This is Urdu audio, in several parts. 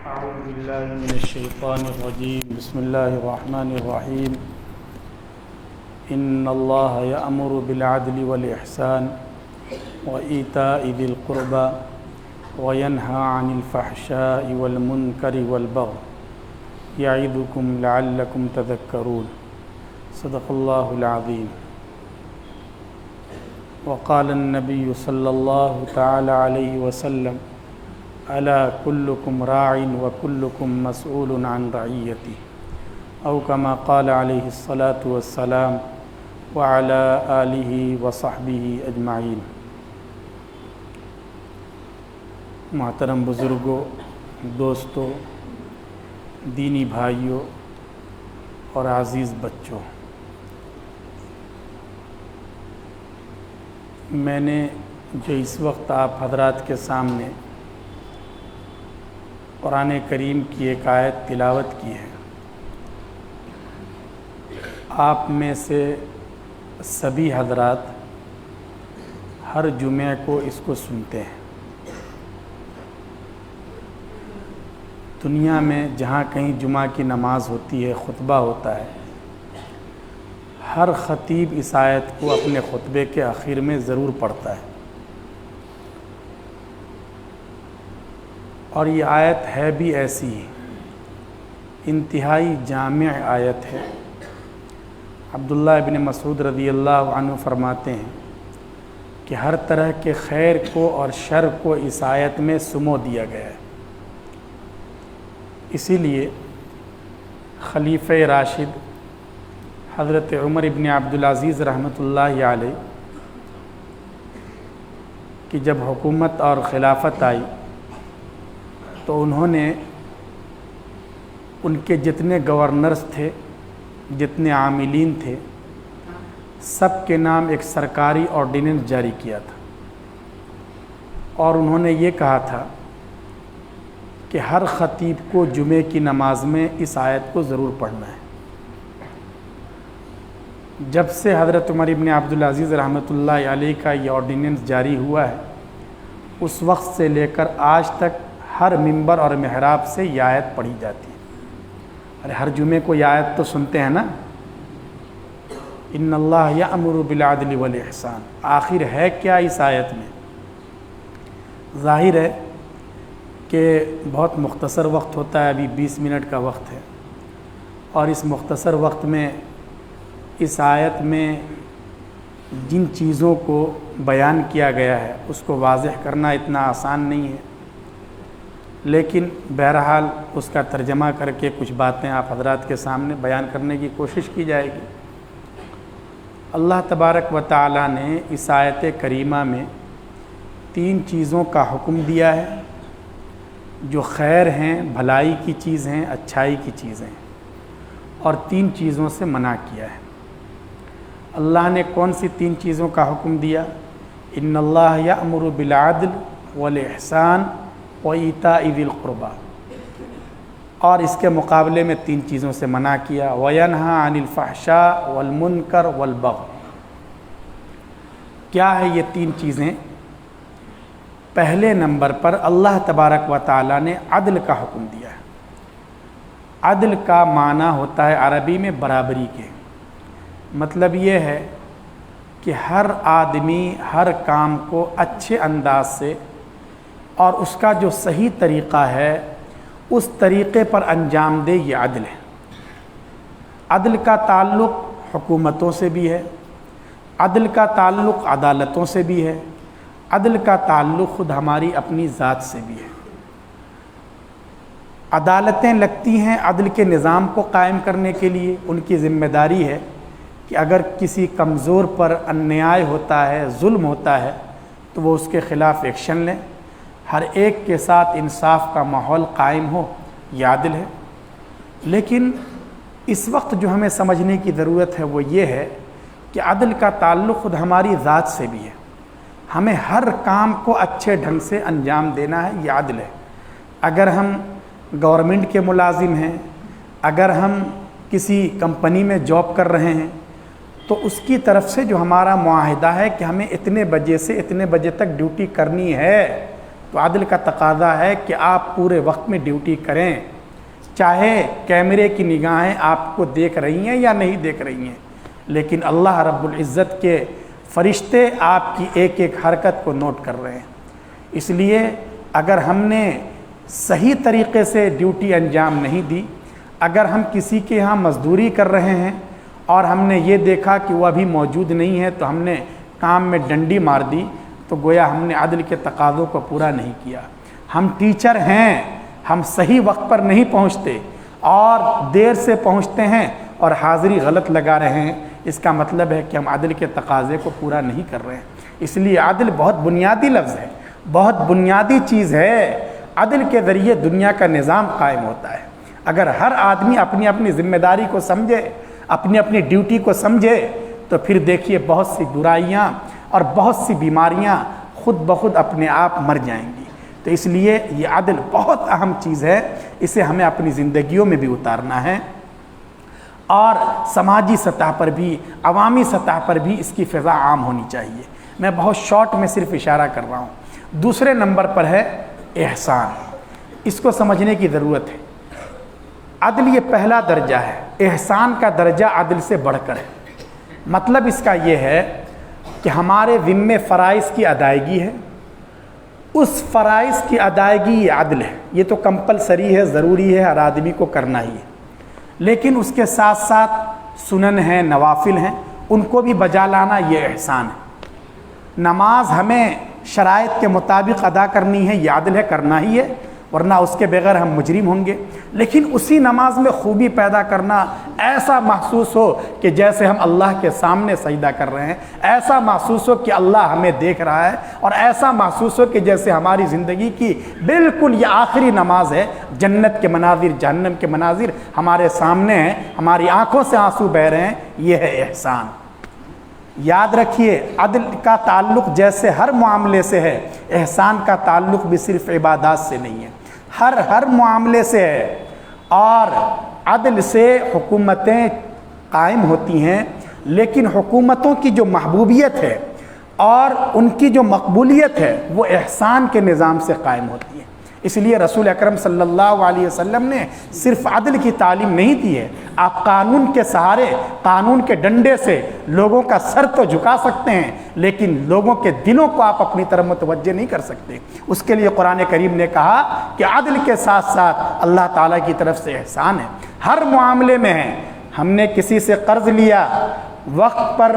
أعوذ بالله من الشيطان الرجيم. بسم الله الرحمن الرحيم. إن الله يأمر بالعدل والإحسان وإيتاء ذي القربى وينهى عن الفحشاء والمنكر والبغي يعظكم لعلكم تذكرون. صدق الله العظيم. وقال النبي صلى الله تعالى عليه وسلم: ألا كلكم راع وكلكم مسؤول عن رعيته، أو كما قال عليه الصلاة والسلام، وعلى آله وصحبه أجمعين. محترم بزرگوں، دوستوں، دینی بھائیوں اور عزیز بچوں، میں نے جو اس وقت آپ حضرات کے سامنے قرآن کریم کی ایک آیت تلاوت کی ہے، آپ میں سے سبھی حضرات ہر جمعے کو اس کو سنتے ہیں۔ دنیا میں جہاں کہیں جمعہ کی نماز ہوتی ہے، خطبہ ہوتا ہے، ہر خطیب اس آیت کو اپنے خطبے کے آخر میں ضرور پڑھتا ہے، اور یہ آیت ہے بھی ایسی ہی، انتہائی جامع آیت ہے۔ عبداللہ ابن مسعود رضی اللہ عنہ فرماتے ہیں کہ ہر طرح کے خیر کو اور شر کو اس آیت میں سمو دیا گیا ہے۔ اسی لیے خلیفہ راشد حضرت عمر ابن عبدالعزیز رحمۃ اللہ علیہ کی جب حکومت اور خلافت آئی تو انہوں نے ان کے جتنے گورنرز تھے، جتنے عاملین تھے، سب کے نام ایک سرکاری آرڈیننس جاری کیا تھا، اور انہوں نے یہ کہا تھا کہ ہر خطیب کو جمعے کی نماز میں اس آیت کو ضرور پڑھنا ہے۔ جب سے حضرت عمر ابن عبدالعزیز رحمۃ اللہ علیہ کا یہ آرڈیننس جاری ہوا ہے، اس وقت سے لے کر آج تک ہر ممبر اور محراب سے یہ آیت پڑھی جاتی ہے۔ ارے ہر جمعے کو یہ آیت تو سنتے ہیں نا، ان اللہ یأمر بالعدل والاحسان۔ آخر ہے کیا اس آیت میں؟ ظاہر ہے کہ بہت مختصر وقت ہوتا ہے، ابھی 20 منٹ کا وقت ہے، اور اس مختصر وقت میں اس آیت میں جن چیزوں کو بیان کیا گیا ہے اس کو واضح کرنا اتنا آسان نہیں ہے، لیکن بہرحال اس کا ترجمہ کر کے کچھ باتیں آپ حضرات کے سامنے بیان کرنے کی کوشش کی جائے گی۔ اللہ تبارک و تعالیٰ نے اس آیت کریمہ میں 3 چیزوں کا حکم دیا ہے جو خیر ہیں، بھلائی کی چیز ہیں، اچھائی کی چیزیں ہیں، اور 3 چیزوں سے منع کیا ہے۔ اللہ نے کون سی 3 چیزوں کا حکم دیا؟ ان اللہ یأمر بالعدل والاحسان وإیتاء ذی القربیٰ، اور اس کے مقابلے میں 3 چیزوں سے منع کیا، وینہی عن الفحشاء والمنکر والبغی۔ کیا ہے یہ 3 چیزیں؟ پہلے نمبر پر اللہ تبارک و تعالیٰ نے عدل کا حکم دیا ہے۔ عدل کا معنی ہوتا ہے عربی میں برابری کے، مطلب یہ ہے کہ ہر آدمی ہر کام کو اچھے انداز سے اور اس کا جو صحیح طریقہ ہے اس طریقے پر انجام دے، یہ عدل ہے۔ عدل کا تعلق حکومتوں سے بھی ہے، عدل کا تعلق عدالتوں سے بھی ہے، عدل کا تعلق خود ہماری اپنی ذات سے بھی ہے۔ عدالتیں لگتی ہیں عدل کے نظام کو قائم کرنے کے لیے، ان کی ذمہ داری ہے کہ اگر کسی کمزور پر انیائے ہوتا ہے، ظلم ہوتا ہے، تو وہ اس کے خلاف ایکشن لیں، ہر ایک کے ساتھ انصاف کا ماحول قائم ہو، یہ عدل ہے۔ لیکن اس وقت جو ہمیں سمجھنے کی ضرورت ہے وہ یہ ہے کہ عدل کا تعلق خود ہماری ذات سے بھی ہے، ہمیں ہر کام کو اچھے ڈھنگ سے انجام دینا ہے، یہ عدل ہے۔ اگر ہم گورنمنٹ کے ملازم ہیں، اگر ہم کسی کمپنی میں جاب کر رہے ہیں، تو اس کی طرف سے جو ہمارا معاہدہ ہے کہ ہمیں اتنے بجے سے اتنے بجے تک ڈیوٹی کرنی ہے، تو عدل کا تقاضا ہے کہ آپ پورے وقت میں ڈیوٹی کریں، چاہے کیمرے کی نگاہیں آپ کو دیکھ رہی ہیں یا نہیں دیکھ رہی ہیں، لیکن اللہ رب العزت کے فرشتے آپ کی ایک ایک حرکت کو نوٹ کر رہے ہیں۔ اس لیے اگر ہم نے صحیح طریقے سے ڈیوٹی انجام نہیں دی، اگر ہم کسی کے ہاں مزدوری کر رہے ہیں اور ہم نے یہ دیکھا کہ وہ ابھی موجود نہیں ہے تو ہم نے کام میں ڈنڈی مار دی، تو گویا ہم نے عدل کے تقاضوں کو پورا نہیں کیا۔ ہم ٹیچر ہیں، ہم صحیح وقت پر نہیں پہنچتے اور دیر سے پہنچتے ہیں اور حاضری غلط لگا رہے ہیں، اس کا مطلب ہے کہ ہم عدل کے تقاضے کو پورا نہیں کر رہے ہیں۔ اس لیے عدل بہت بنیادی لفظ ہے، بہت بنیادی چیز ہے۔ عدل کے ذریعے دنیا کا نظام قائم ہوتا ہے۔ اگر ہر آدمی اپنی اپنی ذمہ داری کو سمجھے، اپنی اپنی ڈیوٹی کو سمجھے، تو پھر دیکھیے بہت سی برائیاں اور بہت سی بیماریاں خود بخود اپنے آپ مر جائیں گی۔ تو اس لیے یہ عدل بہت اہم چیز ہے، اسے ہمیں اپنی زندگیوں میں بھی اتارنا ہے، اور سماجی سطح پر بھی، عوامی سطح پر بھی اس کی فضا عام ہونی چاہیے۔ میں بہت شارٹ میں صرف اشارہ کر رہا ہوں۔ دوسرے نمبر پر ہے احسان۔ اس کو سمجھنے کی ضرورت ہے۔ عدل یہ پہلا درجہ ہے، احسان کا درجہ عدل سے بڑھ کر ہے۔ مطلب اس کا یہ ہے کہ ہمارے ذمے فرائض کی ادائیگی ہے، اس فرائض کی ادائیگی یہ عدل ہے، یہ تو کمپلسری ہے، ضروری ہے، ہر آدمی کو کرنا ہی ہے۔ لیکن اس کے ساتھ ساتھ سنن ہیں، نوافل ہیں، ان کو بھی بجا لانا یہ احسان ہے۔ نماز ہمیں شرائط کے مطابق ادا کرنی ہے، یہ عدل ہے، کرنا ہی ہے، ورنہ اس کے بغیر ہم مجرم ہوں گے۔ لیکن اسی نماز میں خوبی پیدا کرنا، ایسا محسوس ہو کہ جیسے ہم اللہ کے سامنے سجدہ کر رہے ہیں، ایسا محسوس ہو کہ اللہ ہمیں دیکھ رہا ہے، اور ایسا محسوس ہو کہ جیسے ہماری زندگی کی بالکل یہ آخری نماز ہے، جنت کے مناظر، جہنم کے مناظر ہمارے سامنے ہیں، ہماری آنکھوں سے آنسو بہہ رہے ہیں، یہ ہے احسان۔ یاد رکھیے، عدل کا تعلق جیسے ہر معاملے سے ہے، احسان کا تعلق بھی صرف عبادات سے نہیں ہے، ہر معاملے سے ہے۔ اور عدل سے حکومتیں قائم ہوتی ہیں، لیکن حکومتوں کی جو محبوبیت ہے اور ان کی جو مقبولیت ہے وہ احسان کے نظام سے قائم ہوتی ہے۔ اس لیے رسول اکرم صلی اللہ علیہ وسلم نے صرف عدل کی تعلیم نہیں دی ہے۔ آپ قانون کے سہارے، قانون کے ڈنڈے سے لوگوں کا سر تو جھکا سکتے ہیں، لیکن لوگوں کے دلوں کو آپ اپنی طرف متوجہ نہیں کر سکتے۔ اس کے لیے قرآن کریم نے کہا کہ عدل کے ساتھ ساتھ اللہ تعالیٰ کی طرف سے احسان ہے، ہر معاملے میں ہے۔ ہم نے کسی سے قرض لیا، وقت پر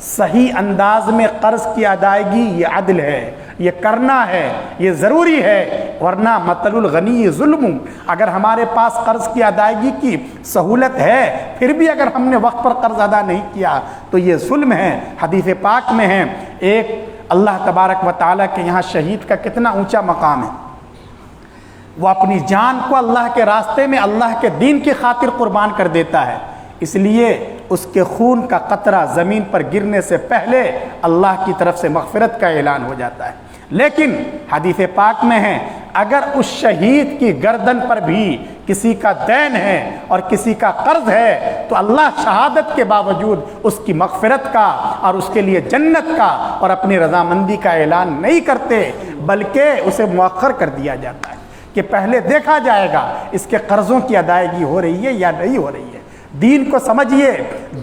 صحیح انداز میں قرض کی ادائیگی یہ عدل ہے، یہ کرنا ہے، یہ ضروری ہے، ورنہ مطل الغنی ظلم۔ اگر ہمارے پاس قرض کی ادائیگی کی سہولت ہے پھر بھی اگر ہم نے وقت پر قرض ادا نہیں کیا تو یہ ظلم ہے۔ حدیث پاک میں ہے، ایک اللہ تبارک و تعالیٰ کے یہاں شہید کا کتنا اونچا مقام ہے، وہ اپنی جان کو اللہ کے راستے میں، اللہ کے دین کی خاطر قربان کر دیتا ہے، اس لیے اس کے خون کا قطرہ زمین پر گرنے سے پہلے اللہ کی طرف سے مغفرت کا اعلان ہو جاتا ہے۔ لیکن حدیث پاک میں ہے، اگر اس شہید کی گردن پر بھی کسی کا دین ہے اور کسی کا قرض ہے تو اللہ شہادت کے باوجود اس کی مغفرت کا اور اس کے لیے جنت کا اور اپنی رضامندی کا اعلان نہیں کرتے، بلکہ اسے مؤخر کر دیا جاتا ہے کہ پہلے دیکھا جائے گا اس کے قرضوں کی ادائیگی ہو رہی ہے یا نہیں ہو رہی ہے۔ دین کو سمجھیے،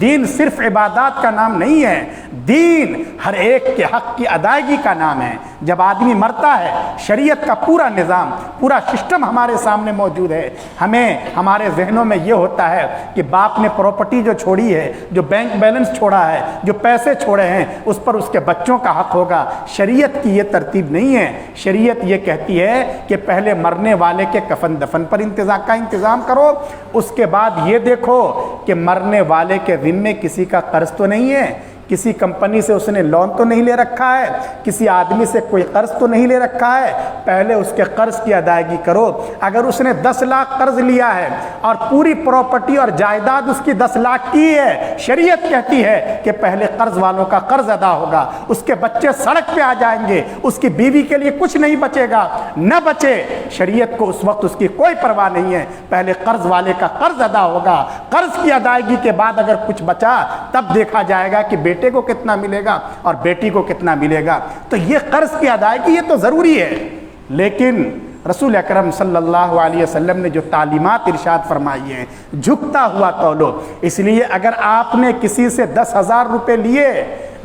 دین صرف عبادات کا نام نہیں ہے، دین ہر ایک کے حق کی ادائیگی کا نام ہے۔ جب آدمی مرتا ہے، شریعت کا پورا نظام، پورا سسٹم ہمارے سامنے موجود ہے۔ ہمیں ہمارے ذہنوں میں یہ ہوتا ہے کہ باپ نے پراپرٹی جو چھوڑی ہے، جو بینک بیلنس چھوڑا ہے، جو پیسے چھوڑے ہیں، اس پر اس کے بچوں کا حق ہوگا۔ شریعت کی یہ ترتیب نہیں ہے۔ شریعت یہ کہتی ہے کہ پہلے مرنے والے کے کفن دفن پر انتظام کرو، اس کے بعد یہ دیکھو کہ مرنے والے کے ذمے کسی کا قرض تو نہیں ہے، کسی کمپنی سے اس نے لون تو نہیں لے رکھا ہے، کسی آدمی سے کوئی قرض تو نہیں لے رکھا ہے، پہلے اس کے قرض کی ادائیگی کرو۔ اگر اس نے 10 لاکھ قرض لیا ہے اور پوری پراپرٹی اور جائیداد اس کی 10 لاکھ کی ہے، شریعت کہتی ہے کہ پہلے قرض والوں کا قرض ادا ہوگا، اس کے بچے سڑک پہ آ جائیں گے، اس کی بیوی کے لیے کچھ نہیں بچے گا، نہ بچے، شریعت کو اس وقت اس کی کوئی پرواہ نہیں ہے، پہلے قرض والے کا قرض ادا ہوگا، قرض کی ادائیگی کے بعد اگر کچھ بچا تب دیکھا جائے گا کہ بیٹے کو کتنا ملے گا اور بیٹی کو کتنا ملے گا۔ تو یہ قرض کی ادائیگی یہ تو ضروری ہے، لیکن رسول اکرم صلی اللہ علیہ وسلم نے جو تعلیمات ارشاد فرمائی ہیں، جھکتا ہوا تولو، اس لیے اگر آپ نے کسی سے 10,000 روپے لیے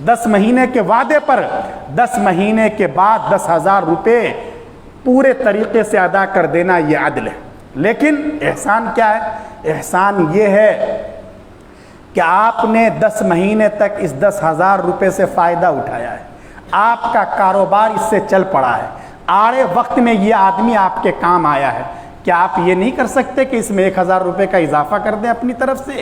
10 مہینے کے وعدے پر، 10 مہینے کے بعد 10,000 روپے پورے طریقے سے ادا کر دینا، یہ عدل ہے۔ لیکن احسان کیا ہے؟ احسان یہ ہے کہ آپ نے 10 مہینے تک اس 10,000 روپے سے فائدہ اٹھایا ہے، آپ کا کاروبار اس سے چل پڑا ہے، آڑے وقت میں یہ آدمی آپ کے کام آیا ہے، کیا آپ یہ نہیں کر سکتے کہ اس میں 1,000 روپے کا اضافہ کر دیں اپنی طرف سے؟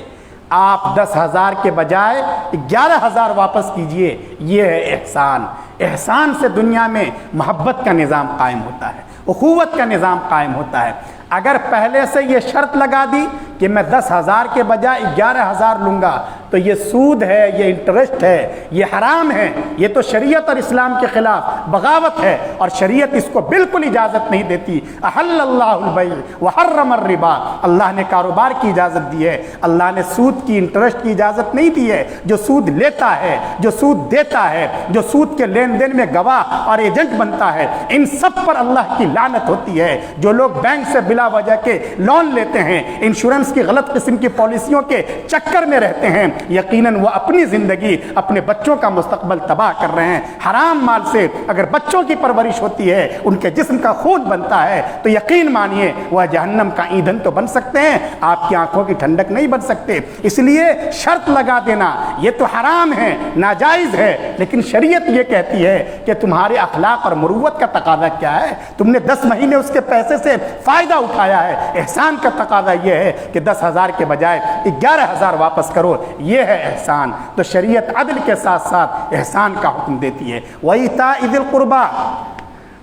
آپ 10,000 کے بجائے 11,000 واپس کیجئے، یہ ہے احسان۔ احسان سے دنیا میں محبت کا نظام قائم ہوتا ہے، اخوت کا نظام قائم ہوتا ہے۔ اگر پہلے سے یہ شرط لگا دی کہ میں 10,000 کے بجائے 11,000 لوں گا تو یہ سود ہے، یہ انٹرسٹ ہے، یہ حرام ہے، یہ تو شریعت اور اسلام کے خلاف بغاوت ہے، اور شریعت اس کو بالکل اجازت نہیں دیتی۔ احل اللہ البیع وحرم الربا، اللہ نے کاروبار کی اجازت دی ہے، اللہ نے سود کی، انٹرسٹ کی اجازت نہیں دی ہے۔ جو سود لیتا ہے، جو سود دیتا ہے، جو سود کے لین دین میں گواہ اور ایجنٹ بنتا ہے، ان سب پر اللہ کی لعنت ہوتی ہے۔ جو لوگ بینک سے بلا وجہ کے لون لیتے ہیں، انشورنس کی غلط قسم کی پالیسیوں کے چکر میں رہتے ہیں، یقیناً وہ اپنی زندگی، اپنے بچوں کا مستقبل تباہ کر رہے ہیں۔ حرام مال سے اگر بچوں کی پرورش ہوتی ہے، ان کے جسم کا خون بنتا ہے، تو یقین مانیے وہ جہنم کا ایندھن تو بن سکتے ہیں، آپ کی آنکھوں کی ٹھنڈک نہیں بن سکتے۔ اس لیے شرط لگا دینا یہ تو حرام ہے، ناجائز ہے، لیکن شریعت یہ کہتی ہے کہ تمہارے اخلاق اور مروت کا تقاضا کیا ہے؟ تم نے 10 مہینے اس کے پیسے سے فائدہ اٹھایا ہے، احسان کا تقاضا یہ ہے کہ 10,000 کے بجائے 11,000 واپس کرو، یہ ہے احسان۔ تو شریعت عدل کے ساتھ ساتھ احسان کا حکم دیتی ہے۔ وَإِيتَاءِ ذِي الْقُرْبَىٰ،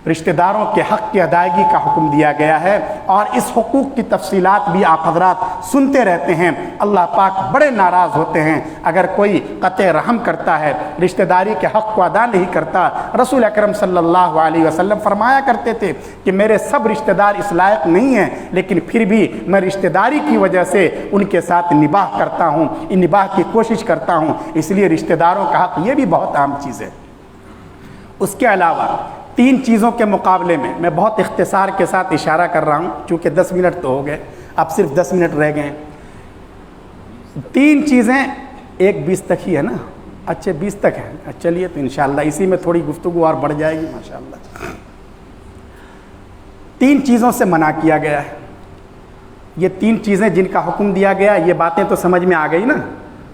رشتہ داروں کے حق کی ادائیگی کا حکم دیا گیا ہے، اور اس حقوق کی تفصیلات بھی آپ حضرات سنتے رہتے ہیں۔ اللہ پاک بڑے ناراض ہوتے ہیں اگر کوئی قطع رحم کرتا ہے، رشتہ داری کے حق کو ادا نہیں کرتا۔ رسول اکرم صلی اللہ علیہ وسلم فرمایا کرتے تھے کہ میرے سب رشتہ دار اس لائق نہیں ہیں، لیکن پھر بھی میں رشتہ داری کی وجہ سے ان کے ساتھ نباہ کرتا ہوں، نباہ کی کوشش کرتا ہوں۔ اس لیے رشتہ داروں کا حق یہ بھی بہت عام چیز ہے۔ اس کے علاوہ 3 چیزوں کے مقابلے میں بہت اختصار کے ساتھ اشارہ کر رہا ہوں، چونکہ 10 منٹ تو ہو گئے، اب صرف 10 منٹ رہ گئے ہیں۔ 3 چیزیں 1:20 تک ہی ہے نا؟ اچھا 20 تک ہے، چلیے تو انشاءاللہ اسی میں تھوڑی گفتگو اور بڑھ جائے گی ماشاءاللہ۔ 3 چیزوں سے منع کیا گیا ہے۔ یہ 3 چیزیں جن کا حکم دیا گیا، یہ باتیں تو سمجھ میں آ گئی نا،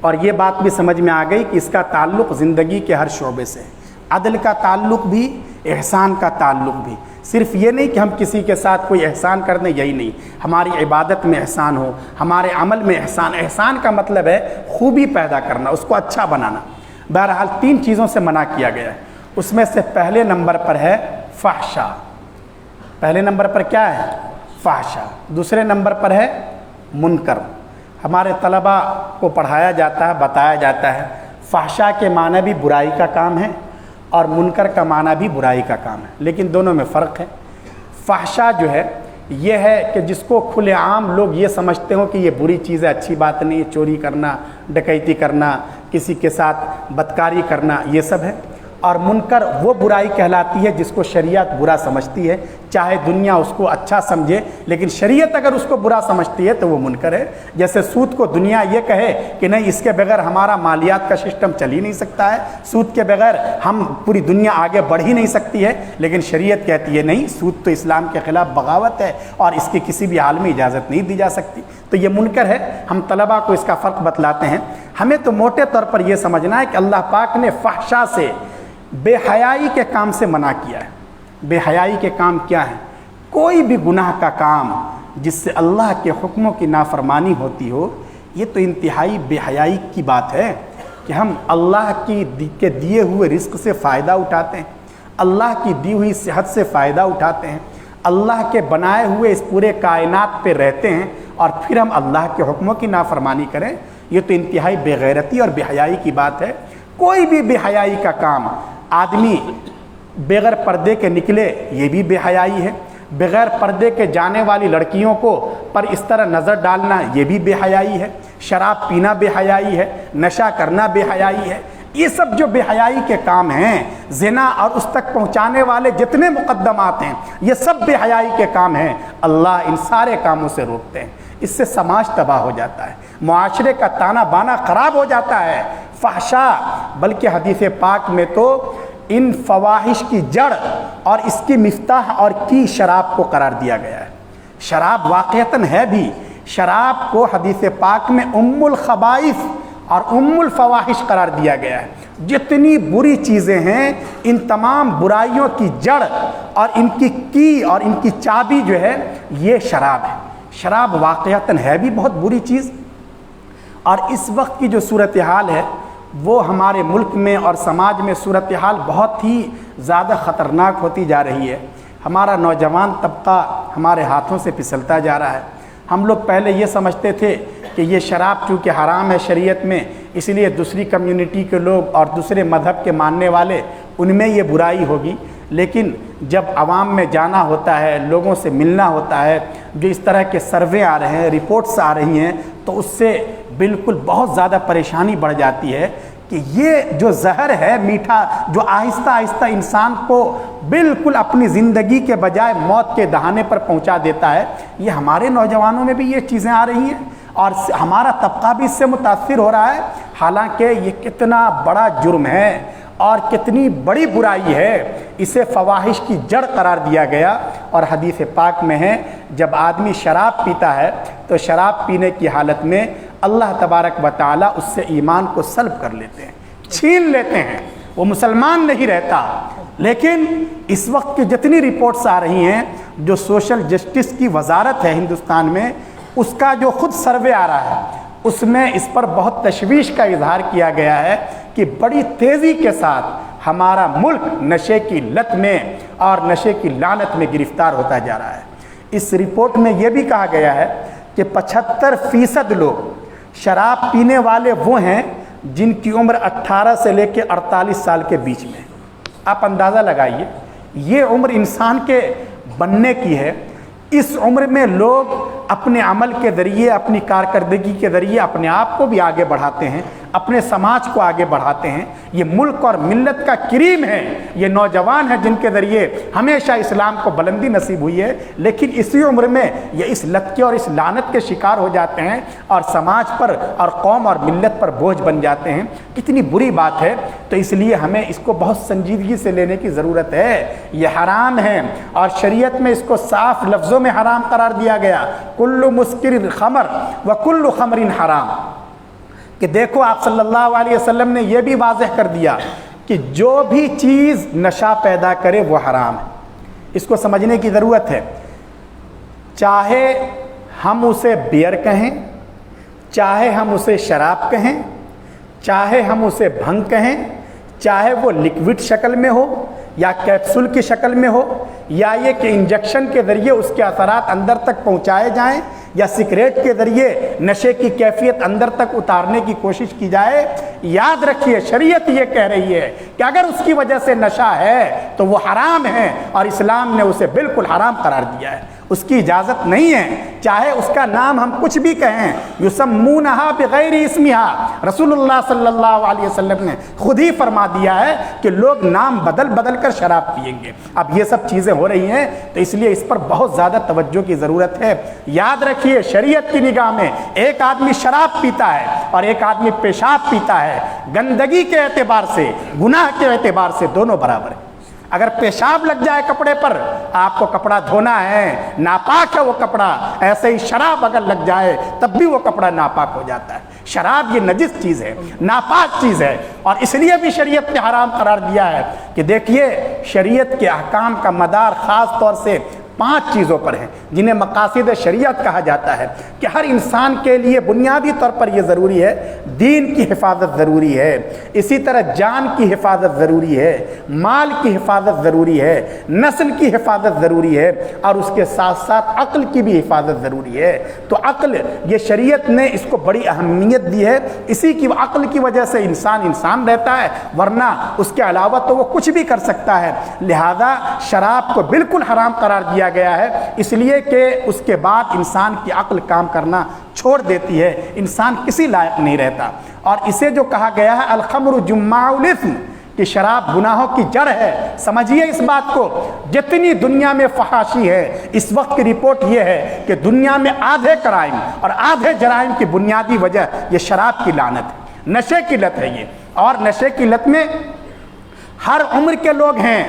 اور یہ بات بھی سمجھ میں آ گئی کہ اس کا تعلق زندگی کے ہر شعبے سے ہے۔ عدل کا تعلق بھی، احسان کا تعلق بھی۔ صرف یہ نہیں کہ ہم کسی کے ساتھ کوئی احسان کر دیں، یہی نہیں، ہماری عبادت میں احسان ہو، ہمارے عمل میں احسان۔ احسان کا مطلب ہے خوبی پیدا کرنا، اس کو اچھا بنانا۔ بہرحال 3 چیزوں سے منع کیا گیا ہے۔ اس میں سے پہلے نمبر پر ہے فحشا۔ پہلے نمبر پر کیا ہے؟ فحشا۔ دوسرے نمبر پر ہے منکر۔ ہمارے طلباء کو پڑھایا جاتا ہے، بتایا جاتا ہے فحشا کے معنی بھی برائی کا کام ہے اور منکر کا معنی بھی برائی کا کام ہے، لیکن دونوں میں فرق ہے۔ فحشا جو ہے یہ ہے کہ جس کو کھلے عام لوگ یہ سمجھتے ہوں کہ یہ بری چیز ہے، اچھی بات نہیں ہے، چوری کرنا، ڈکیتی کرنا، کسی کے ساتھ بدکاری کرنا، یہ سب ہے۔ اور منکر وہ برائی کہلاتی ہے جس کو شریعت برا سمجھتی ہے، چاہے دنیا اس کو اچھا سمجھے، لیکن شریعت اگر اس کو برا سمجھتی ہے تو وہ منکر ہے۔ جیسے سود کو دنیا یہ کہے کہ نہیں، اس کے بغیر ہمارا مالیات کا سسٹم چل ہی نہیں سکتا ہے، سود کے بغیر ہم پوری دنیا آگے بڑھ ہی نہیں سکتی ہے، لیکن شریعت کہتی ہے نہیں، سود تو اسلام کے خلاف بغاوت ہے اور اس کی کسی بھی حال میں اجازت نہیں دی جا سکتی، تو یہ منکر ہے۔ ہم طلباء کو اس کا فرق بتلاتے ہیں۔ ہمیں تو موٹے طور پر یہ سمجھنا ہے کہ اللہ پاک نے فحشا سے، بے حیائی کے کام سے منع کیا ہے۔ بے حیائی کے کام کیا ہیں؟ کوئی بھی گناہ کا کام جس سے اللہ کے حکموں کی نافرمانی ہوتی ہو، یہ تو انتہائی بے حیائی کی بات ہے کہ ہم اللہ کے دیے ہوئے رزق سے فائدہ اٹھاتے ہیں، اللہ کی دی ہوئی صحت سے فائدہ اٹھاتے ہیں، اللہ کے بنائے ہوئے اس پورے کائنات پہ رہتے ہیں، اور پھر ہم اللہ کے حکموں کی نافرمانی کریں، یہ تو انتہائی بے غیرتی اور بے حیائی کی بات ہے۔ کوئی بھی بے حیائی کا کام، آدمی بغیر پردے کے نکلے، یہ بھی بے حیائی ہے۔ بغیر پردے کے جانے والی لڑکیوں کو پر اس طرح نظر ڈالنا، یہ بھی بے حیائی ہے۔ شراب پینا بے حیائی ہے، نشہ کرنا بے حیائی ہے۔ یہ سب جو بے حیائی کے کام ہیں، زنا اور اس تک پہنچانے والے جتنے مقدمات ہیں، یہ سب بے حیائی کے کام ہیں، اللہ ان سارے کاموں سے روکتے ہیں۔ اس سے سماج تباہ ہو جاتا ہے، معاشرے کا تانا بانا خراب ہو جاتا ہے، فحشا۔ بلکہ حدیث پاک میں تو ان فواحش کی جڑ اور اس کی مفتاح اور کی شراب کو قرار دیا گیا ہے۔ شراب واقعتاً ہے بھی، شراب کو حدیث پاک میں ام الخبائث اور ام الفواحش قرار دیا گیا ہے۔ جتنی بری چیزیں ہیں، ان تمام برائیوں کی جڑ اور ان کی اور ان کی چابی جو ہے یہ شراب ہے۔ شراب واقعتاً ہے بھی بہت بری چیز، اور اس وقت کی جو صورتحال ہے وہ ہمارے ملک میں اور سماج میں صورتحال بہت ہی زیادہ خطرناک ہوتی جا رہی ہے۔ ہمارا نوجوان طبقہ ہمارے ہاتھوں سے پھسلتا جا رہا ہے۔ ہم لوگ پہلے یہ سمجھتے تھے کہ یہ شراب چونکہ حرام ہے شریعت میں، اس لیے دوسری کمیونٹی کے لوگ اور دوسرے مذہب کے ماننے والے ان میں یہ برائی ہوگی، لیکن جب عوام میں جانا ہوتا ہے، لوگوں سے ملنا ہوتا ہے، جو اس طرح کے سروے آ رہے ہیں، رپورٹس آ رہی ہیں، تو اس سے بالکل بہت زیادہ پریشانی بڑھ جاتی ہے کہ یہ جو زہر ہے میٹھا، جو آہستہ آہستہ انسان کو بالکل اپنی زندگی کے بجائے موت کے دہانے پر پہنچا دیتا ہے، یہ ہمارے نوجوانوں میں بھی یہ چیزیں آ رہی ہیں اور ہمارا طبقہ بھی اس سے متاثر ہو رہا ہے۔ حالانکہ یہ کتنا بڑا جرم ہے اور کتنی بڑی برائی ہے، اسے فواحش کی جڑ قرار دیا گیا۔ اور حدیث پاک میں ہے جب آدمی شراب پیتا ہے تو شراب پینے کی حالت میں اللہ تبارک و تعالیٰ اس سے ایمان کو سلب کر لیتے ہیں، چھین لیتے ہیں، وہ مسلمان نہیں رہتا۔ لیکن اس وقت کی جتنی رپورٹس آ رہی ہیں، جو سوشل جسٹس کی وزارت ہے ہندوستان میں، اس کا جو خود سروے آ رہا ہے، اس میں اس پر بہت تشویش کا اظہار کیا گیا ہے کہ بڑی تیزی کے ساتھ ہمارا ملک نشے کی لت میں اور نشے کی لعنت میں گرفتار ہوتا جا رہا ہے۔ اس رپورٹ میں یہ بھی کہا گیا ہے کہ 75% لوگ شراب پینے والے وہ ہیں جن کی عمر 18 سے لے کے 48 سال کے بیچ میں۔ آپ اندازہ لگائیے، یہ عمر انسان کے بننے کی ہے۔ اس عمر میں لوگ اپنے عمل کے ذریعے، اپنی کارکردگی کے ذریعے اپنے آپ کو بھی آگے بڑھاتے ہیں، اپنے سماج کو آگے بڑھاتے ہیں۔ یہ ملک اور ملت کا کریم ہے، یہ نوجوان ہیں جن کے ذریعے ہمیشہ اسلام کو بلندی نصیب ہوئی ہے، لیکن اسی عمر میں یہ اس لت کے اور اس لعنت کے شکار ہو جاتے ہیں اور سماج پر اور قوم اور ملت پر بوجھ بن جاتے ہیں۔ کتنی بری بات ہے۔ تو اس لیے ہمیں اس کو بہت سنجیدگی سے لینے کی ضرورت ہے۔ یہ حرام ہے اور شریعت میں اس کو صاف لفظوں میں حرام قرار دیا گیا، کل مسکر خمر و کل خمر حرام، کہ دیکھو آپ صلی اللہ علیہ وسلم نے یہ بھی واضح کر دیا کہ جو بھی چیز نشہ پیدا کرے وہ حرام ہے۔ اس کو سمجھنے کی ضرورت ہے۔ چاہے ہم اسے بیئر کہیں، چاہے ہم اسے شراب کہیں، چاہے ہم اسے بھنگ کہیں، چاہے وہ لکوڈ شکل میں ہو یا کیپسول کی شکل میں ہو، یا یہ کہ انجیکشن کے ذریعے اس کے اثرات اندر تک پہنچائے جائیں، یا سگریٹ کے ذریعے نشے کی کیفیت اندر تک اتارنے کی کوشش کی جائے، یاد رکھیے شریعت یہ کہہ رہی ہے کہ اگر اس کی وجہ سے نشہ ہے تو وہ حرام ہے، اور اسلام نے اسے بالکل حرام قرار دیا ہے، اس کی اجازت نہیں ہے۔ چاہے اس کا نام ہم کچھ بھی کہیں، یسمونہا بغیر اسمہا، رسول اللہ صلی اللہ علیہ وسلم نے خود ہی فرما دیا ہے کہ لوگ نام بدل بدل کر شراب پئیں گے۔ اب یہ سب چیزیں ہو رہی ہیں تو اس لیے اس پر بہت زیادہ توجہ کی ضرورت ہے۔ یاد رکھیے شریعت کی نگاہ میں ایک آدمی شراب پیتا ہے اور ایک آدمی پیشاب پیتا ہے، گندگی کے اعتبار سے، گناہ کے اعتبار سے دونوں برابر ہیں۔ اگر پیشاب لگ جائے کپڑے پر، آپ کو کپڑا دھونا ہے، ناپاک ہے وہ کپڑا، ایسے ہی شراب اگر لگ جائے تب بھی وہ کپڑا ناپاک ہو جاتا ہے۔ شراب یہ نجس چیز ہے، ناپاک چیز ہے، اور اس لیے بھی شریعت نے حرام قرار دیا ہے کہ دیکھیے شریعت کے احکام کا مدار خاص طور سے 5 چیزوں پر ہیں جنہیں مقاصد شریعت کہا جاتا ہے، کہ ہر انسان کے لیے بنیادی طور پر یہ ضروری ہے، دین کی حفاظت ضروری ہے، اسی طرح جان کی حفاظت ضروری ہے، مال کی حفاظت ضروری ہے، نسل کی حفاظت ضروری ہے، اور اس کے ساتھ ساتھ عقل کی بھی حفاظت ضروری ہے۔ تو عقل، یہ شریعت نے اس کو بڑی اہمیت دی ہے، اسی کی عقل کی وجہ سے انسان رہتا ہے، ورنہ اس کے علاوہ تو وہ کچھ بھی کر سکتا ہے۔ لہذا شراب کو بالکل حرام قرار دیا گیا ہے، اس لیے کہ اس کے بعد انسان کی عقل کام کرنا چھوڑ دیتی ہے، انسان کسی لائق نہیں رہتا۔ اور اسے جو کہا گیا ہے الخمر جماع الاثم، کہ شراب گناہوں کی جڑ ہے، سمجھیے اس بات کو۔ جتنی دنیا میں فحاشی ہے، اس وقت کی رپورٹ یہ ہے کہ دنیا میں آدھے کرائم اور آدھے جرائم کی بنیادی وجہ یہ شراب کی لعنت ہے، نشے کی لت ہے یہ۔ اور نشے کی لت میں ہر عمر کے لوگ ہیں۔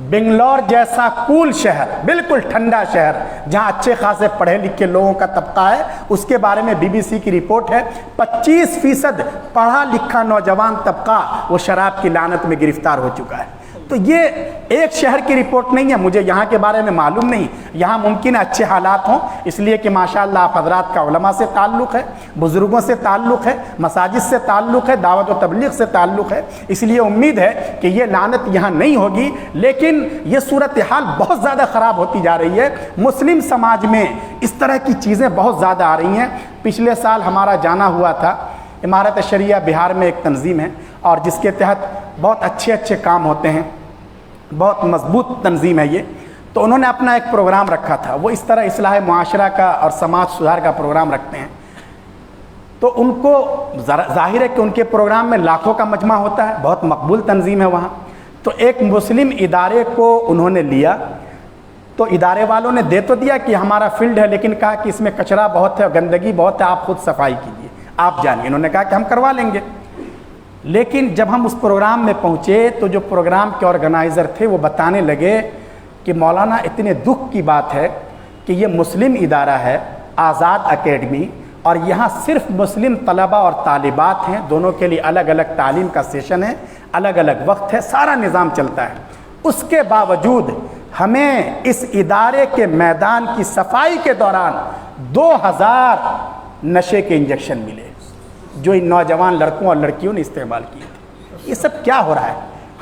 بنگلور جیسا کول شہر، بالکل ٹھنڈا شہر جہاں اچھے خاصے پڑھے لکھے لوگوں کا طبقہ ہے، اس کے بارے میں BBC کی رپورٹ ہے 25% پڑھا لکھا نوجوان طبقہ وہ شراب کی لعنت میں گرفتار ہو چکا ہے۔ تو یہ ایک شہر کی رپورٹ نہیں ہے، مجھے یہاں کے بارے میں معلوم نہیں، یہاں ممکن ہے اچھے حالات ہوں، اس لیے کہ ماشاءاللہ آپ حضرات کا علماء سے تعلق ہے، بزرگوں سے تعلق ہے، مساجد سے تعلق ہے، دعوت و تبلیغ سے تعلق ہے، اس لیے امید ہے کہ یہ لعنت یہاں نہیں ہوگی۔ لیکن یہ صورتحال بہت زیادہ خراب ہوتی جا رہی ہے، مسلم سماج میں اس طرح کی چیزیں بہت زیادہ آ رہی ہیں۔ پچھلے سال ہمارا جانا ہوا تھا، امارت شریعہ بہار میں ایک تنظیم ہے اور جس کے تحت بہت اچھے کام ہوتے ہیں، بہت مضبوط تنظیم ہے یہ۔ تو انہوں نے اپنا ایک پروگرام رکھا تھا، وہ اس طرح اصلاح معاشرہ کا اور سماج سدھار کا پروگرام رکھتے ہیں۔ تو ان کو ظاہر ہے کہ ان کے پروگرام میں لاکھوں کا مجمع ہوتا ہے، بہت مقبول تنظیم ہے وہاں۔ تو ایک مسلم ادارے کو انہوں نے لیا، تو ادارے والوں نے دے تو دیا کہ ہمارا فیلڈ ہے، لیکن کہا کہ اس میں کچرا بہت ہے اور گندگی بہت ہے، آپ خود صفائی کیجیے، آپ جانیے۔ انہوں نے کہا کہ ہم کروا لیں گے۔ لیکن جب ہم اس پروگرام میں پہنچے تو جو پروگرام کے آرگنائزر تھے وہ بتانے لگے کہ مولانا اتنے دکھ کی بات ہے کہ یہ مسلم ادارہ ہے، آزاد اکیڈمی، اور یہاں صرف مسلم طلبہ اور طالبات ہیں، دونوں کے لیے الگ الگ تعلیم کا سیشن ہے، الگ الگ وقت ہے، سارا نظام چلتا ہے۔ اس کے باوجود ہمیں اس ادارے کے میدان کی صفائی کے دوران 2000 نشے کے انجیکشن ملے جو ان نوجوان لڑکوں اور لڑکیوں نے استعمال کیے تھے۔ یہ سب کیا ہو رہا ہے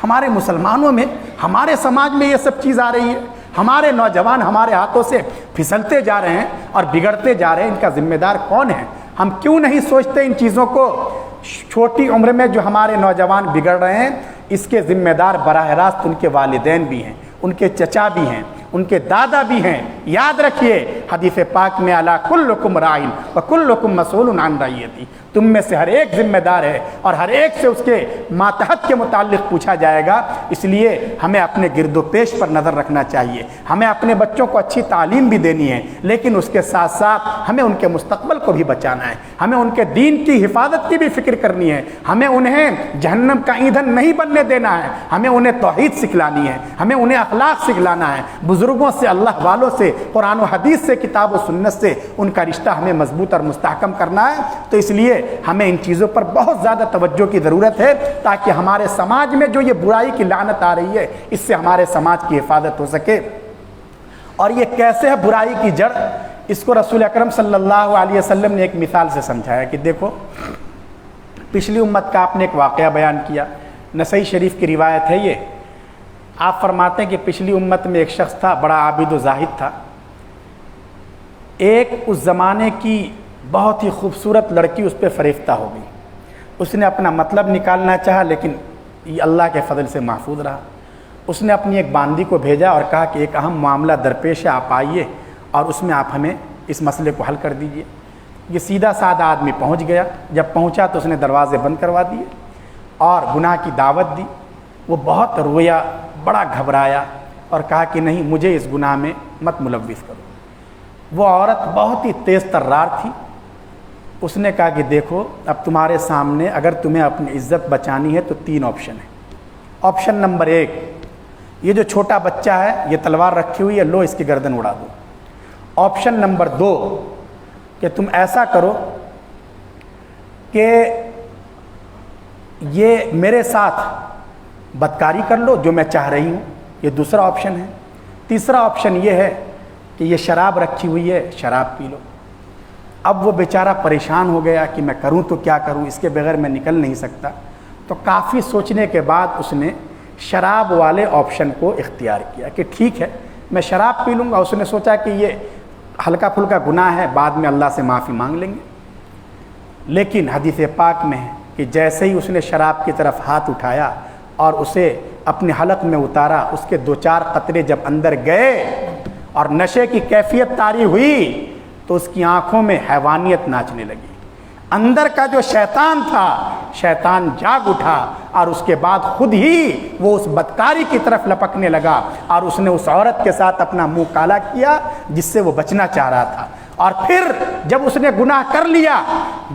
ہمارے مسلمانوں میں؟ ہمارے سماج میں یہ سب چیز آ رہی ہے، ہمارے نوجوان ہمارے ہاتھوں سے پھسلتے جا رہے ہیں اور بگڑتے جا رہے ہیں۔ ان کا ذمہ دار کون ہے؟ ہم کیوں نہیں سوچتے ان چیزوں کو؟ چھوٹی عمر میں جو ہمارے نوجوان بگڑ رہے ہیں، اس کے ذمہ دار براہ راست ان کے والدین بھی ہیں، ان کے چچا بھی ہیں، ان کے دادا بھی ہیں۔ یاد رکھیے حدیث پاک میں الا کلکم راعٍ وکلکم مسئول عن رعیتہ، تم میں سے ہر ایک ذمہ دار ہے اور ہر ایک سے اس کے ماتحت کے متعلق پوچھا جائے گا۔ اس لیے ہمیں اپنے گرد و پیش پر نظر رکھنا چاہیے، ہمیں اپنے بچوں کو اچھی تعلیم بھی دینی ہے، لیکن اس کے ساتھ ساتھ ہمیں ان کے مستقبل کو بھی بچانا ہے، ہمیں ان کے دین کی حفاظت کی بھی فکر کرنی ہے، ہمیں انہیں جہنم کا ایندھن نہیں بننے دینا ہے، ہمیں انہیں توحید سکھلانی ہے، ہمیں انہیں اخلاق سکھلانا ہے، بزرگوں سے، اللہ والوں سے، قرآن و حدیث سے، کتاب و سنت سے ان کا رشتہ ہمیں مضبوط اور مستحکم کرنا ہے۔ تو اس لیے ہمیں ان چیزوں پر بہت زیادہ توجہ کی ضرورت ہے تاکہ ہمارے سماج میں جو یہ برائی کی لعنت آ رہی ہے اس سے ہمارے سماج کی حفاظت ہو سکے۔ اور یہ کیسے ہے برائی کی جڑ؟ اس کو رسول اکرم صلی اللہ علیہ وسلم نے ایک مثال سے سمجھایا کہ دیکھو، پچھلی امت کا آپ نے ایک واقعہ بیان کیا، نسائی شریف کی روایت ہے یہ۔ آپ فرماتے ہیں کہ پچھلی امت میں ایک شخص تھا، بڑا عابد و زاہد تھا۔ ایک اس زمانے کی بہت ہی خوبصورت لڑکی اس پہ فریفتہ ہو گئی۔ اس نے اپنا مطلب نکالنا چاہا لیکن یہ اللہ کے فضل سے محفوظ رہا۔ اس نے اپنی ایک باندی کو بھیجا اور کہا کہ ایک اہم معاملہ درپیش ہے، آپ آئیے اور اس میں آپ ہمیں اس مسئلے کو حل کر دیجئے۔ یہ سیدھا سادہ آدمی پہنچ گیا، جب پہنچا تو اس نے دروازے بند کروا دیے اور گناہ کی دعوت دی۔ وہ بہت رویا، بڑا گھبرایا اور کہا کہ نہیں، مجھے اس گناہ میں مت ملوث کرو۔ وہ عورت بہت ہی تیز ترار تھی، اس نے کہا کہ دیکھو، اب تمہارے سامنے اگر تمہیں اپنی عزت بچانی ہے تو 3 آپشن ہیں۔ آپشن نمبر 1، یہ جو چھوٹا بچہ ہے یہ تلوار رکھی ہوئی ہے، لو اس کی گردن اڑا دو۔ آپشن نمبر 2 کہ تم ایسا کرو کہ یہ میرے ساتھ بدکاری کر لو جو میں چاہ رہی ہوں، یہ دوسرا آپشن ہے۔ تیسرا آپشن یہ ہے کہ یہ شراب رکھی ہوئی ہے، شراب پی لو۔ اب وہ بیچارہ پریشان ہو گیا کہ میں کروں تو کیا کروں، اس کے بغیر میں نکل نہیں سکتا۔ تو کافی سوچنے کے بعد اس نے شراب والے آپشن کو اختیار کیا کہ ٹھیک ہے میں شراب پی لوں گا۔ اس نے سوچا کہ یہ ہلکا پھلکا گناہ ہے، بعد میں اللہ سے معافی مانگ لیں گے۔ لیکن حدیث پاک میں ہے کہ جیسے ہی اس نے شراب کی طرف ہاتھ اٹھایا اور اسے اپنے حلق میں اتارا، اس کے 2-4 قطرے جب اندر گئے اور نشے کی کیفیت طاری ہوئی تو اس کی آنکھوں میں حیوانیت ناچنے لگی. اندر کا جو شیطان تھا، شیطان جاگ اٹھا اور اس کے بعد خود ہی وہ اس بدکاری کی طرف لپکنے لگا اور اس نے اس عورت کے ساتھ اپنا منہ کالا کیا جس سے وہ بچنا چاہ رہا تھا. اور پھر جب اس نے گناہ کر لیا،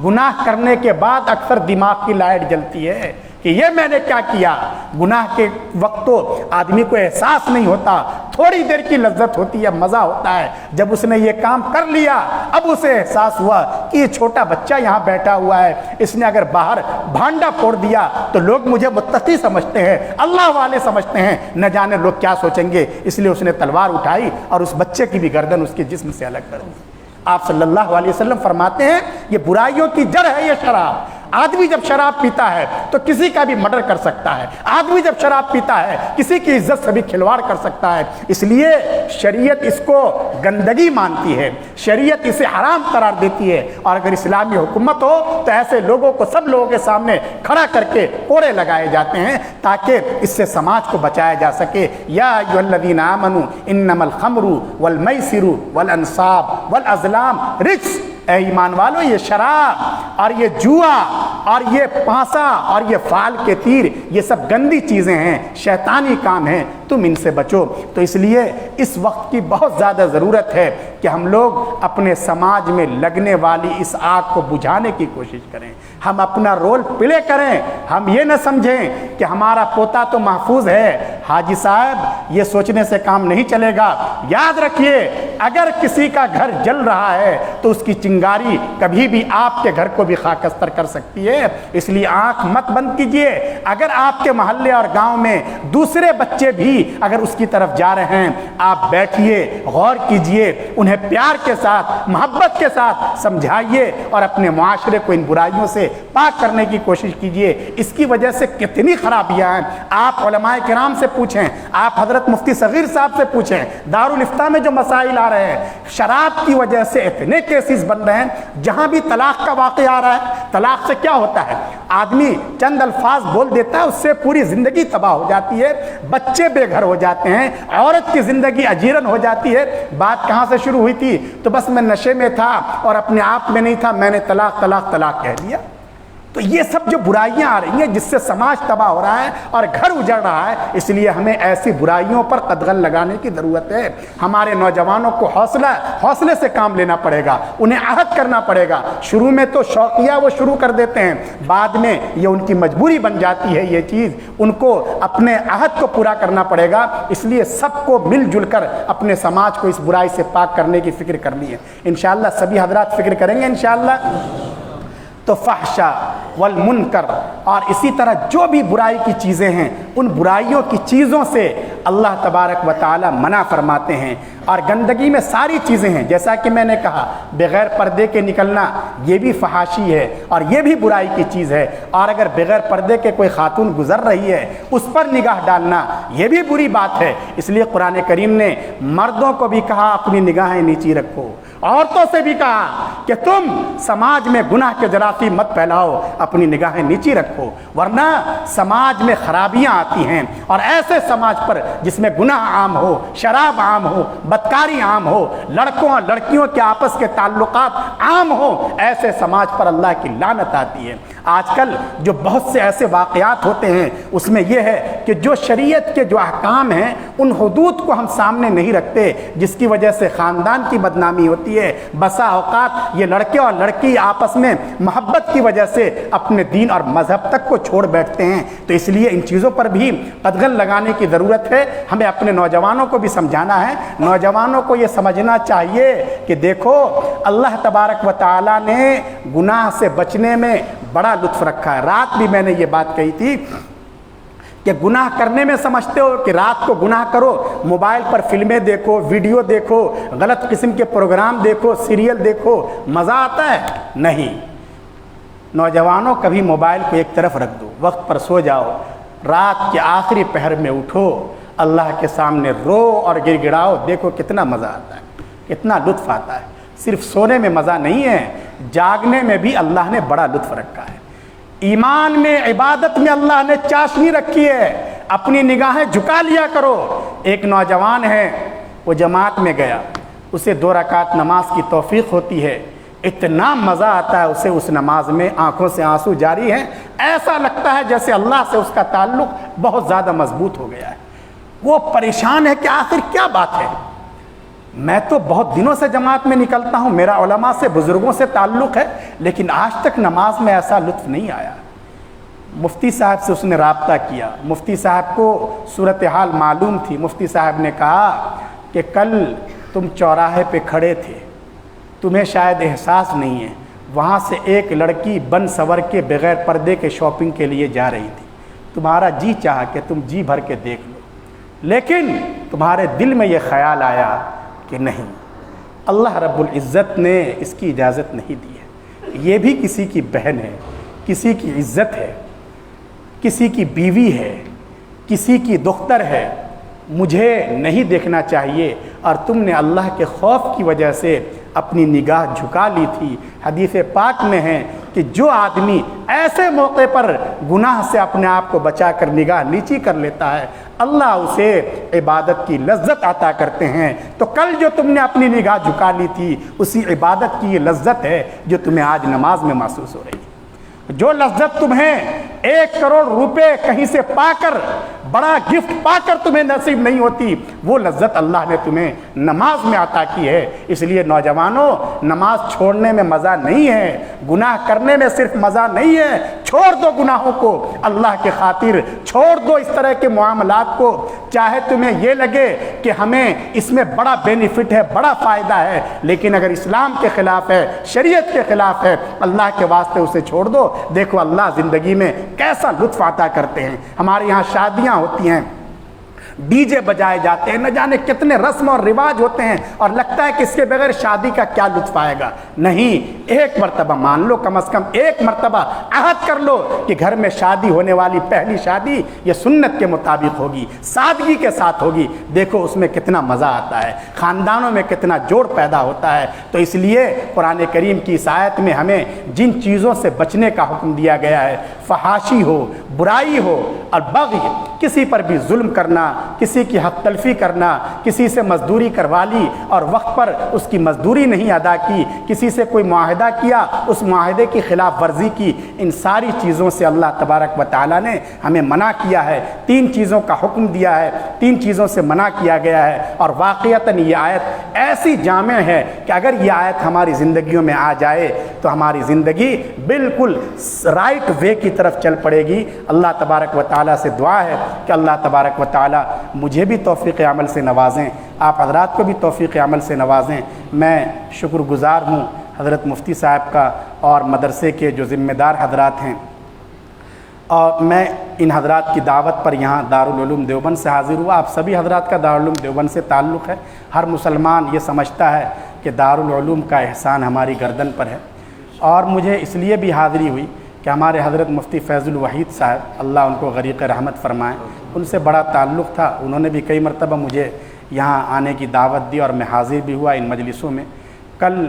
گناہ کرنے کے بعد اکثر دماغ کی لائٹ جلتی ہے کہ یہ میں نے کیا کیا. گناہ کے وقت تو آدمی کو احساس نہیں ہوتا، تھوڑی دیر کی لذت ہوتی ہے، مزہ ہوتا ہے. جب اس نے یہ کام کر لیا اب اسے احساس ہوا کہ یہ چھوٹا بچہ یہاں بیٹھا ہوا ہے، اس نے اگر باہر بھانڈا پھوڑ دیا تو لوگ مجھے متقی سمجھتے ہیں، اللہ والے سمجھتے ہیں، نہ جانے لوگ کیا سوچیں گے. اس لیے اس نے تلوار اٹھائی اور اس بچے کی بھی گردن اس کے جسم سے الگ کر دی. آپ صلی اللہ علیہ وسلم فرماتے ہیں یہ برائیوں کی جڑ ہے یہ شراب. آدمی جب شراب پیتا ہے تو کسی کا بھی مرڈر کر سکتا ہے. آدمی جب شراب پیتا ہے کسی کی عزت سے بھی کھلواڑ کر سکتا ہے. اس لیے شریعت اس کو گندگی مانتی ہے، شریعت اسے حرام قرار دیتی ہے. اور اگر اسلامی حکومت ہو تو ایسے لوگوں کو سب لوگوں کے سامنے کھڑا کر کے کوڑے لگائے جاتے ہیں تاکہ اس سے سماج کو بچایا جا سکے. یا ایھا الذین آمنوا انما الخمر والمیسر والانصاب والازلام رجس. اے ایمان والو، یہ شراب اور یہ جوا اور یہ پانسا اور یہ فال کے تیر یہ سب گندی چیزیں ہیں، شیطانی کام ہیں، تم ان سے بچو. تو اس لیے اس وقت کی بہت زیادہ ضرورت ہے کہ ہم لوگ اپنے سماج میں لگنے والی اس آگ کو بجھانے کی کوشش کریں. ہم اپنا رول پلے کریں. ہم یہ نہ سمجھیں کہ ہمارا پوتا تو محفوظ ہے. حاجی صاحب یہ سوچنے سے کام نہیں چلے گا. یاد رکھیے اگر کسی کا گھر جل رہا ہے تو اس کی چنگاری کبھی بھی آپ کے گھر کو بھی خاکستر کر سکتی ہے. اس لیے آنکھ مت بند کیجیے. اگر آپ کے محلے اور گاؤں میں دوسرے بچے بھی اگر اس کی طرف جا رہے ہیں، آپ بیٹھیے، غور کیجیے، انہیں پیار کے ساتھ محبت کے ساتھ سمجھائیے اور اپنے معاشرے کو ان برائیوں سے پاک کرنے کی کوشش کیجیے. اس کی وجہ سے کتنی خرابیاں ہیں. آپ علماء کرام سے پوچھیں، آپ حضرت مفتی صغیر صاحب سے پوچھیں، دارالافتاء میں جو مسائل آ رہے ہیں، شراب کی وجہ سے اتنے کیسز بن رہے ہیں. جہاں بھی طلاق کا واقعہ آ رہا ہے، طلاق سے کیا ہوتا ہے، آدمی چند الفاظ بول دیتا ہے، اس سے پوری زندگی تباہ ہو جاتی ہے، بچے بے گھر ہو جاتے ہیں، عورت کی زندگی اجیرن ہو جاتی ہے. بات کہاں سے شروع ہوئی تھی؟ تو بس میں نشے میں تھا اور اپنے آپ میں نہیں تھا، میں نے طلاق طلاق طلاق کہہ دیا. تو یہ سب جو برائیاں آ رہی ہیں جس سے سماج تباہ ہو رہا ہے اور گھر اجڑ رہا ہے، اس لیے ہمیں ایسی برائیوں پر قدغن لگانے کی ضرورت ہے. ہمارے نوجوانوں کو حوصلے سے کام لینا پڑے گا، انہیں عہد کرنا پڑے گا. شروع میں تو شوقیہ وہ شروع کر دیتے ہیں، بعد میں یہ ان کی مجبوری بن جاتی ہے. یہ چیز ان کو اپنے عہد کو پورا کرنا پڑے گا. اس لیے سب کو مل جل کر اپنے سماج کو اس برائی سے پاک کرنے کی فکر کرنی ہے. انشاءاللہ سبھی حضرات فکر کریں گے انشاءاللہ. تو فحشا والمنکر اور اسی طرح جو بھی برائی کی چیزیں ہیں، ان برائیوں کی چیزوں سے اللہ تبارک و تعالی منع فرماتے ہیں. اور گندگی میں ساری چیزیں ہیں، جیسا کہ میں نے کہا بغیر پردے کے نکلنا یہ بھی فحاشی ہے اور یہ بھی برائی کی چیز ہے. اور اگر بغیر پردے کے کوئی خاتون گزر رہی ہے اس پر نگاہ ڈالنا یہ بھی بری بات ہے. اس لیے قرآن کریم نے مردوں کو بھی کہا اپنی نگاہیں نیچی رکھو، عورتوں سے بھی کہا کہ تم سماج میں گناہ کے جراثیم مت پھیلاؤ، اپنی نگاہیں نیچی رکھو، ورنہ سماج میں خرابیاں آتی ہیں. اور ایسے سماج پر جس میں گناہ عام ہو، شراب عام ہو، بدکاری عام ہو، لڑکوں اور لڑکیوں کے آپس کے تعلقات عام ہو، ایسے سماج پر اللہ کی لعنت آتی ہے. آج کل جو بہت سے ایسے واقعات ہوتے ہیں اس میں یہ ہے کہ جو شریعت کے جو احکام ہیں ان حدود کو ہم سامنے نہیں رکھتے، جس کی وجہ سے خاندان کی بدنامی ہوتی ہے. بسا اوقات یہ لڑکے اور لڑکی آپس میں محبت کی وجہ سے اپنے دین اور مذہب تک کو چھوڑ بیٹھتے ہیں. تو اس لیے ان چیزوں پر بھی قدغن لگانے کی ضرورت ہے. ہمیں اپنے نوجوانوں کو بھی سمجھانا ہے. نوجوانوں کو یہ سمجھنا چاہیے کہ دیکھو اللہ تبارک و تعالی نے گناہ سے بچنے میں بڑا لطف رکھا ہے. رات بھی میں نے یہ بات کہی تھی کہ گناہ کرنے میں سمجھتے ہو کہ رات کو گناہ کرو، موبائل پر فلمیں دیکھو، ویڈیو دیکھو، غلط قسم کے پروگرام دیکھو، سیریل دیکھو، مزہ آتا ہے؟ نہیں. نوجوانوں کبھی موبائل کو ایک طرف رکھ دو، وقت پر سو جاؤ، رات کے آخری پہر میں اٹھو، اللہ کے سامنے رو اور گر گڑاؤ، دیکھو کتنا مزہ آتا ہے، کتنا لطف آتا ہے. صرف سونے میں مزہ نہیں ہے، جاگنے میں بھی اللہ نے بڑا لطف رکھا ہے. ایمان میں، عبادت میں اللہ نے چاشنی رکھی ہے. اپنی نگاہیں جھکا لیا کرو. ایک نوجوان ہے، وہ جماعت میں گیا، اسے 2 رکعت نماز کی توفیق ہوتی ہے، اتنا مزہ آتا ہے اسے اس نماز میں، آنکھوں سے آنسو جاری ہیں، ایسا لگتا ہے جیسے اللہ سے اس کا تعلق بہت زیادہ مضبوط ہو گیا ہے۔ وہ پریشان ہے کہ آخر کیا بات ہے، میں تو بہت دنوں سے جماعت میں نکلتا ہوں، میرا علماء سے بزرگوں سے تعلق ہے، لیکن آج تک نماز میں ایسا لطف نہیں آیا۔ مفتی صاحب سے اس نے رابطہ کیا، مفتی صاحب کو صورتحال معلوم تھی۔ مفتی صاحب نے کہا کہ کل تم چوراہے پہ کھڑے تھے، تمہیں شاید احساس نہیں ہے، وہاں سے ایک لڑکی بن سور کے بغیر پردے کے شاپنگ کے لیے جا رہی تھی، تمہارا جی چاہا کہ تم جی بھر کے دیکھ لو، لیکن تمہارے دل میں یہ خیال آیا کہ نہیں، اللہ رب العزت نے اس کی اجازت نہیں دی ہے، یہ بھی کسی کی بہن ہے، کسی کی عزت ہے، کسی کی بیوی ہے، کسی کی دختر ہے، مجھے نہیں دیکھنا چاہیے، اور تم نے اللہ کے خوف کی وجہ سے اپنی نگاہ جھکا لی تھی۔ حدیث پاک میں ہے کہ جو آدمی ایسے موقع پر گناہ سے اپنے آپ کو بچا کر نگاہ نیچی کر لیتا ہے، اللہ اسے عبادت کی لذت عطا کرتے ہیں۔ تو کل جو تم نے اپنی نگاہ جھکا لی تھی، اسی عبادت کی یہ لذت ہے جو تمہیں آج نماز میں محسوس ہو رہی ہے۔ جو لذت تمہیں 1 کروڑ روپے کہیں سے پا کر، بڑا گفٹ پا کر تمہیں نصیب نہیں ہوتی، وہ لذت اللہ نے تمہیں نماز میں عطا کی ہے۔ اس لیے نوجوانوں، نماز چھوڑنے میں مزہ نہیں ہے، گناہ کرنے میں صرف مزہ نہیں ہے، چھوڑ دو گناہوں کو اللہ کے خاطر، چھوڑ دو اس طرح کے معاملات کو، چاہے تمہیں یہ لگے کہ ہمیں اس میں بڑا بینیفٹ ہے، بڑا فائدہ ہے، لیکن اگر اسلام کے خلاف ہے، شریعت کے خلاف ہے، اللہ کے واسطے اسے چھوڑ دو۔ دیکھو اللہ زندگی میں کیسا لطف عطا کرتے ہیں۔ ہمارے یہاں شادیاں ہوتی ہیں، ڈی جے بجائے جاتے ہیں، نہ جانے کتنے رسم اور رواج ہوتے ہیں، اور لگتا ہے کہ اس کے بغیر شادی کا کیا لطف آئے گا۔ نہیں، ایک مرتبہ مان لو، کم از کم ایک مرتبہ عہد کر لو کہ گھر میں شادی ہونے والی پہلی شادی یہ سنت کے مطابق ہوگی، سادگی کے ساتھ ہوگی۔ دیکھو اس میں کتنا مزہ آتا ہے، خاندانوں میں کتنا جوڑ پیدا ہوتا ہے۔ تو اس لیے قرآن کریم کی اس آیت میں ہمیں جن چیزوں سے بچنے کا حکم دیا گیا ہے، فحاشی ہو، برائی ہو اور بغی، کسی پر بھی ظلم کرنا، کسی کی حق تلفی کرنا، کسی سے مزدوری کروا لی اور وقت پر اس کی مزدوری نہیں ادا کی، کسی سے کوئی معاہدہ کیا اس معاہدے کی خلاف ورزی کی، ان ساری چیزوں سے اللہ تبارک و تعالیٰ نے ہمیں منع کیا ہے۔ 3 چیزوں کا حکم دیا ہے، 3 چیزوں سے منع کیا گیا ہے، اور واقعتاً یہ آیت ایسی جامع ہے کہ اگر یہ آیت ہماری زندگیوں میں آ جائے تو ہماری زندگی بالکل رائٹ وے کی طرف چل پڑے گی۔ اللہ تبارک و تعالیٰ سے دعا ہے کہ اللہ تبارک و تعالیٰ مجھے بھی توفیق عمل سے نوازیں، آپ حضرات کو بھی توفیق عمل سے نوازیں۔ میں شکر گزار ہوں حضرت مفتی صاحب کا اور مدرسے کے جو ذمہ دار حضرات ہیں، اور میں ان حضرات کی دعوت پر یہاں دارالعلوم دیوبند سے حاضر ہوا۔ آپ سبھی حضرات کا دارالعلوم دیوبند سے تعلق ہے، ہر مسلمان یہ سمجھتا ہے کہ دارالعلوم کا احسان ہماری گردن پر ہے، اور مجھے اس لیے بھی حاضری ہوئی کہ ہمارے حضرت مفتی فیض الوحید صاحب، اللہ ان کو غریق رحمت فرمائیں، ان سے بڑا تعلق تھا، انہوں نے بھی کئی مرتبہ مجھے یہاں آنے کی دعوت دی اور میں حاضر بھی ہوا ان مجلسوں میں۔ کل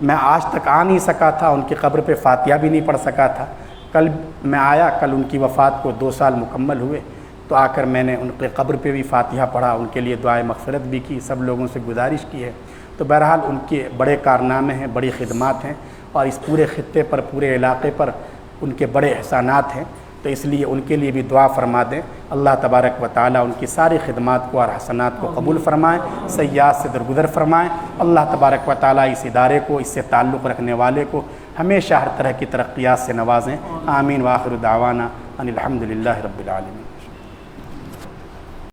میں آج تک آ نہیں سکا تھا، ان کی قبر پہ فاتحہ بھی نہیں پڑھ سکا تھا، کل میں آیا، کل ان کی وفات کو 2 سال مکمل ہوئے، تو آ کر میں نے ان کے قبر پہ بھی فاتحہ پڑھا، ان کے لیے دعائے مغفرت بھی کی، سب لوگوں سے گزارش کی ہے۔ تو بہرحال ان کے بڑے کارنامے ہیں، بڑی خدمات ہیں، اور اس پورے خطے پر، پورے علاقے پر ان کے بڑے احسانات ہیں، تو اس لیے ان کے لیے بھی دعا فرما دیں۔ اللہ تبارک و تعالیٰ ان کی ساری خدمات کو اور حسنات کو قبول فرمائیں، سیئات سے درگزر فرمائیں۔ اللہ تبارک و تعالیٰ اس ادارے کو، اس سے تعلق رکھنے والے کو ہمیشہ ہر طرح کی ترقیات سے نوازیں۔ آمین۔ وآخر دعوانا ان الحمد للہ رب العالمین۔